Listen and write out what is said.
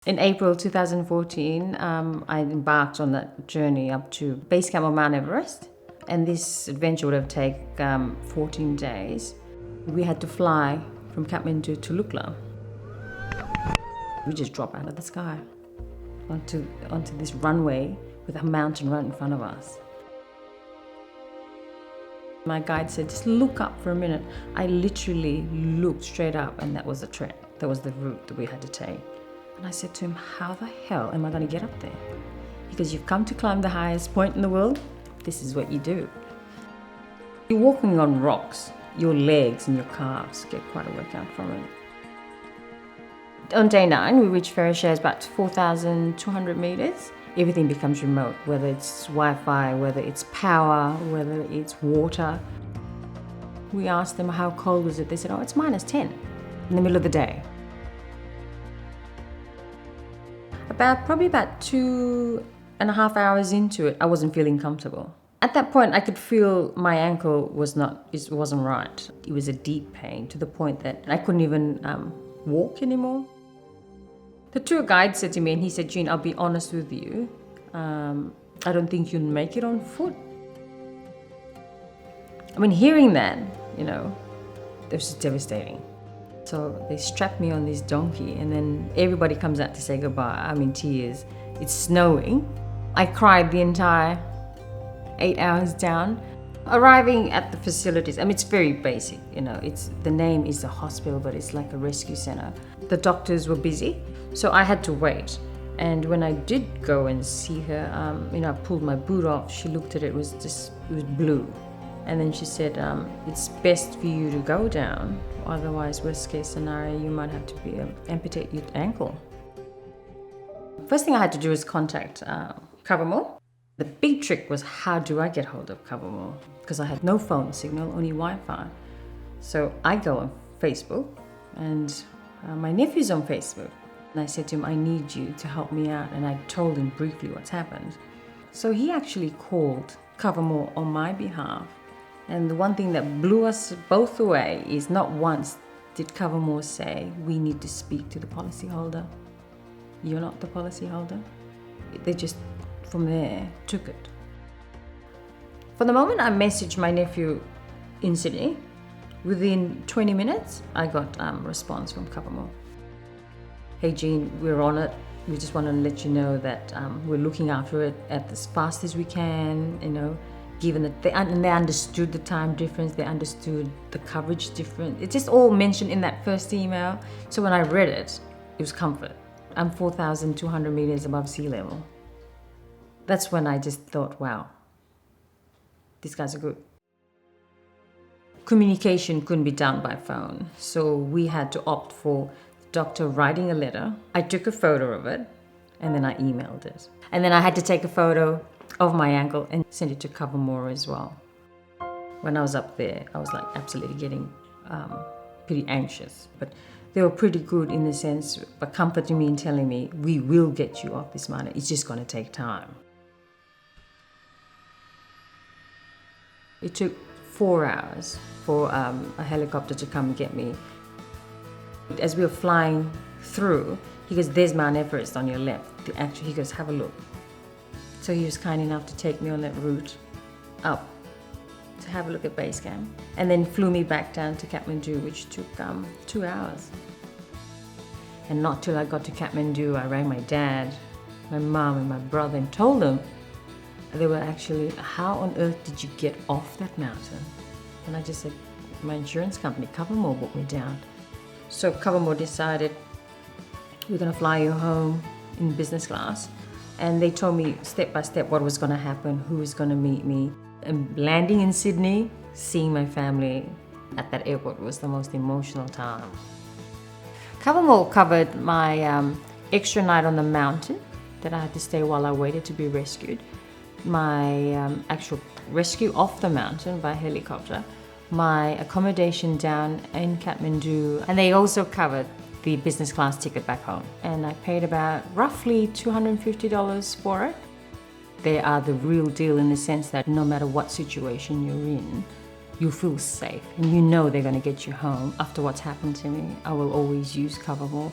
In April 2014, I embarked on that journey up to Base Camp on Mount Everest. And this adventure would have taken 14 days. We had to fly from Kathmandu to Lukla. We just dropped out of the sky onto this runway with a mountain right in front of us. My guide said, just look up for a minute. I literally looked straight up, and that was the trek. That was the route that we had to take. And I said to him, how the hell am I going to get up there? Because you've come to climb the highest point in the world. This is what you do. You're walking on rocks. Your legs and your calves get quite a workout from it. On day 9, we reached Ferrochere, about 4,200 meters. Everything becomes remote, whether it's Wi-Fi, whether it's power, whether it's water. We asked them how cold was it. They said, oh, it's -10 in the middle of the day. Probably about 2.5 hours into it, I wasn't feeling comfortable. At that point, I could feel my ankle wasn't right. It was a deep pain to the point that I couldn't even walk anymore. The tour guide said to me, and he said, Jean, I'll be honest with you, I don't think you'll make it on foot. I mean, hearing that, it was just devastating. So they strapped me on this donkey, and then everybody comes out to say goodbye. I'm in tears. It's snowing. I cried the entire 8 hours down. Arriving at the facilities, I mean, it's very basic, the name is a hospital, but it's like a rescue center. The doctors were busy, so I had to wait. And when I did go and see her, I pulled my boot off. She looked at it, it was blue. And then she said, it's best for you to go down, otherwise, worst case scenario, you might have to amputate your ankle. First thing I had to do was contact Covermore. The big trick was, how do I get hold of Covermore? Because I had no phone signal, only Wi-Fi. So I go on Facebook, and my nephew's on Facebook. And I said to him, I need you to help me out. And I told him briefly what's happened. So he actually called Covermore on my behalf. And the one thing that blew us both away is not once did Covermore say, we need to speak to the policyholder. You're not the policyholder. They just, from there, took it. For the moment I messaged my nephew in Sydney, within 20 minutes, I got a response from Covermore. Hey Jean, we're on it. We just want to let you know that we're looking after it as fast as we can, given that they understood the time difference, they understood the coverage difference. It's just all mentioned in that first email. So when I read it, it was comfort. I'm 4,200 meters above sea level. That's when I just thought, wow, these guys are good. Communication couldn't be done by phone, so we had to opt for the doctor writing a letter. I took a photo of it, and then I emailed it. And then I had to take a photo of my ankle and send it to Covermore as well. When I was up there, I was absolutely getting pretty anxious, but they were pretty good in the sense of comforting me and telling me, we will get you off this mountain. It's just going to take time. It took 4 hours for a helicopter to come and get me. As we were flying through, he goes, there's Mount Everest on your left. He goes, have a look. So he was kind enough to take me on that route up to have a look at base camp, and then flew me back down to Kathmandu, which took 2 hours. And not till I got to Kathmandu, I rang my dad, my mom, and my brother and told them. They were actually, how on earth did you get off that mountain? And I just said, my insurance company, Covermore, brought me down. So Covermore decided, we're going to fly you home in business class. And they told me step by step what was going to happen, who was going to meet me. And landing in Sydney, seeing my family at that airport was the most emotional time. Covermore covered my extra night on the mountain that I had to stay while I waited to be rescued, my actual rescue off the mountain by helicopter, my accommodation down in Kathmandu, and they also covered the business class ticket back home. And I paid about roughly $250 for it. They are the real deal in the sense that no matter what situation you're in, you feel safe and you know they're going to get you home. After what's happened to me, I will always use Covermore.